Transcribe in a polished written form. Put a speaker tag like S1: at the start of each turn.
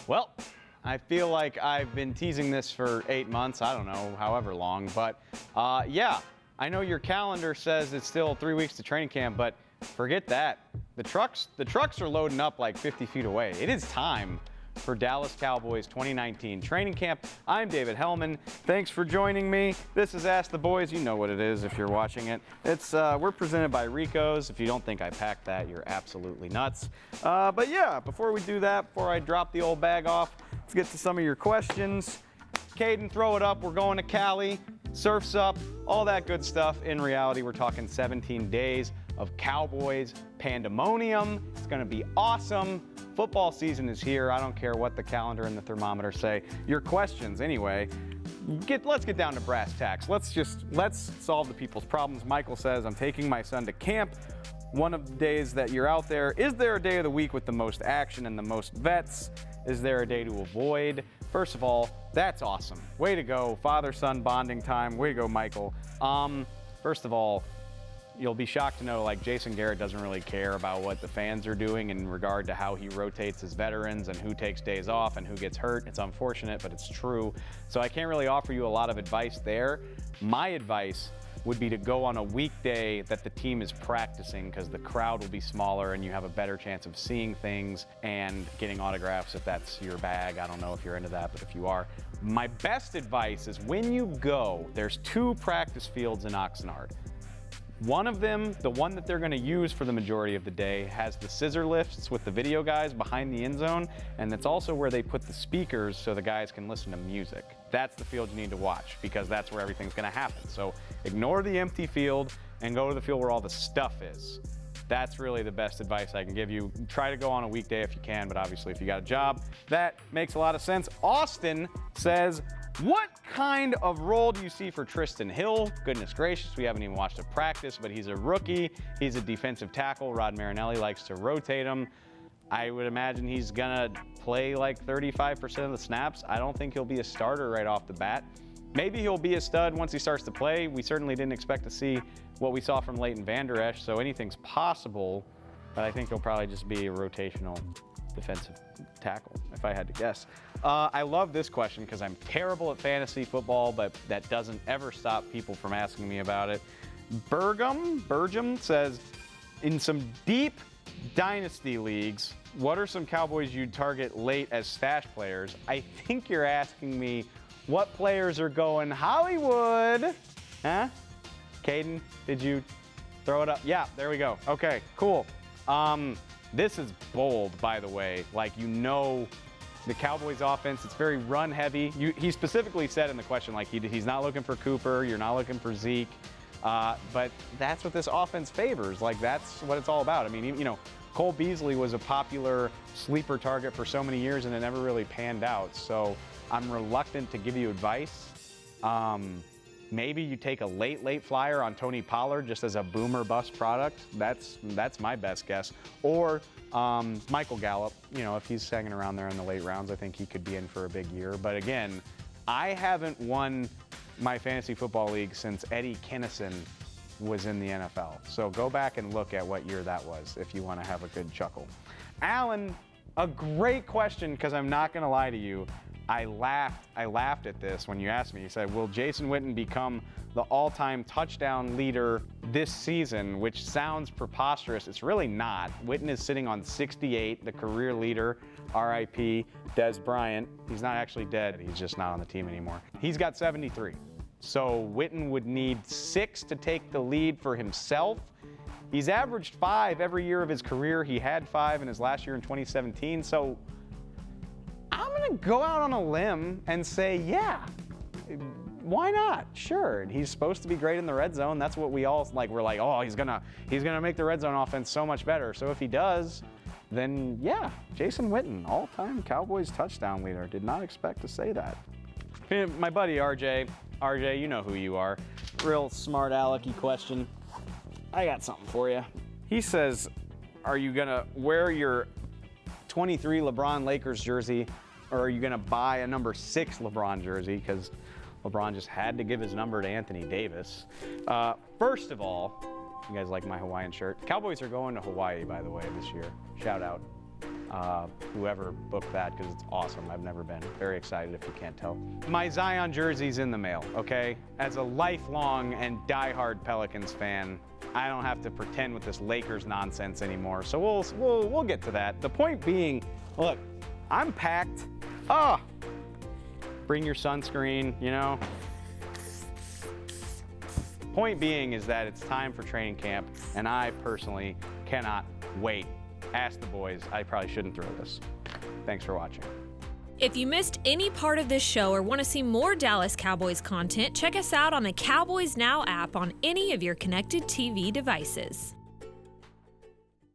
S1: Well, I feel like I've been teasing this for 8 months. I don't know, however long. But yeah, I know your calendar says it's still 3 weeks to training camp, but forget that. The trucks are loading up like 50 feet away. It is time for Dallas Cowboys 2019 training camp. I'm David Helman. Thanks for joining me. This is Ask the Boys. You know what it is if you're watching it. We're presented by Rico's. If you don't think I packed that, you're absolutely nuts. But yeah, before we do that, before I drop the old bag off, let's get to some of your questions. Caden, throw it up. We're going to Cali. Surf's up. All that good stuff. In reality, we're talking 17 days of Cowboys pandemonium. It's going to be awesome. Football season is here. I don't care what the calendar and the thermometer say. Your questions, anyway. Let's get down to brass tacks. Let's solve the people's problems. Michael says, I'm taking my son to camp. One of the days that you're out there, is there a day of the week with the most action and the most vets? Is there a day to avoid? First of all, that's awesome. Way to go. Father-son bonding time. Way to go, Michael. First of all, you'll be shocked to know, like, Jason Garrett doesn't really care about what the fans are doing in regard to how he rotates his veterans and who takes days off and who gets hurt. It's unfortunate, but it's true. So I can't really offer you a lot of advice there. My advice would be to go on a weekday that the team is practicing, because the crowd will be smaller and you have a better chance of seeing things and getting autographs if that's your bag. I don't know if you're into that, but if you are. My best advice is when you go, there's 2 practice fields in Oxnard. One of them, the one that they're going to use for the majority of the day, has the scissor lifts with the video guys behind the end zone, and that's also where they put the speakers so the guys can listen to music. That's the field you need to watch, because that's where everything's going to happen. So ignore the empty field and go to the field where all the stuff is. That's really the best advice I can give you. Try to go on a weekday if you can, but obviously if you got a job, that makes a lot of sense. Austin says, what kind of role do you see for Tristan Hill? Goodness gracious, we haven't even watched a practice, but he's a rookie. He's a defensive tackle. Rod Marinelli likes to rotate him. I would imagine he's gonna play like 35% of the snaps. I don't think he'll be a starter right off the bat. Maybe he'll be a stud once he starts to play. We certainly didn't expect to see what we saw from Leighton Vander Esch, so anything's possible, but I think he'll probably just be a rotational defensive tackle, if I had to guess. I love this question because I'm terrible at fantasy football, but that doesn't ever stop people from asking me about it. Bergam says, in some deep dynasty leagues, what are some Cowboys you'd target late as stash players? I think you're asking me what players are going Hollywood. Huh? Caden, did you throw it up? Yeah, there we go. Okay, cool. This is bold, by the way. Like, you know, the Cowboys offense, it's very run heavy. He specifically said in the question, like, he's not looking for Cooper, you're not looking for Zeke, but that's what this offense favors. Like, that's what it's all about. I mean, you know, Cole Beasley was a popular sleeper target for so many years and it never really panned out. So I'm reluctant to give you advice. Maybe you take a late flyer on Tony Pollard just as a boomer bust product. That's my best guess. Or Michael Gallup, you know, if he's hanging around there in the late rounds, I think he could be in for a big year. But again, I haven't won my fantasy football league since Eddie Kinnison was in the NFL. So go back and look at what year that was if you want to have a good chuckle. Alan, a great question, because I'm not going to lie to you. I laughed at this when you asked me. You said, will Jason Witten become the all-time touchdown leader this season? Which sounds preposterous. It's really not. Witten is sitting on 68, the career leader, RIP, Dez Bryant. He's not actually dead. He's just not on the team anymore. He's got 73. So Witten would need 6 to take the lead for himself. He's averaged 5 every year of his career. He had 5 in his last year in 2017. So I'm going to go out on a limb and say, yeah, why not? Sure. He's supposed to be great in the red zone. That's what we all like. We're like, oh, he's going to make the red zone offense so much better. So if he does, then yeah, Jason Witten, all-time Cowboys touchdown leader. Did not expect to say that. My buddy RJ, you know who you are. Real smart alecky question. I got something for you. He says, are you going to wear your 23 LeBron Lakers jersey, or are you going to buy a number 6 LeBron jersey? Because LeBron just had to give his number to Anthony Davis. First of all, you guys like my Hawaiian shirt? Cowboys are going to Hawaii, by the way, this year. Shout out. whoever booked that, because it's awesome. I've never been. Very excited if you can't tell. My Zion jersey's in the mail, okay? As a lifelong and diehard Pelicans fan, I don't have to pretend with this Lakers nonsense anymore. So we'll get to that. The point being, look, I'm packed. Bring your sunscreen, you know. Point being is that it's time for training camp, and I personally cannot wait. Ask the boys. I probably shouldn't throw this. Thanks for watching.
S2: If you missed any part of this show or want to see more Dallas Cowboys content, check us out on the Cowboys Now app on any of your connected TV devices.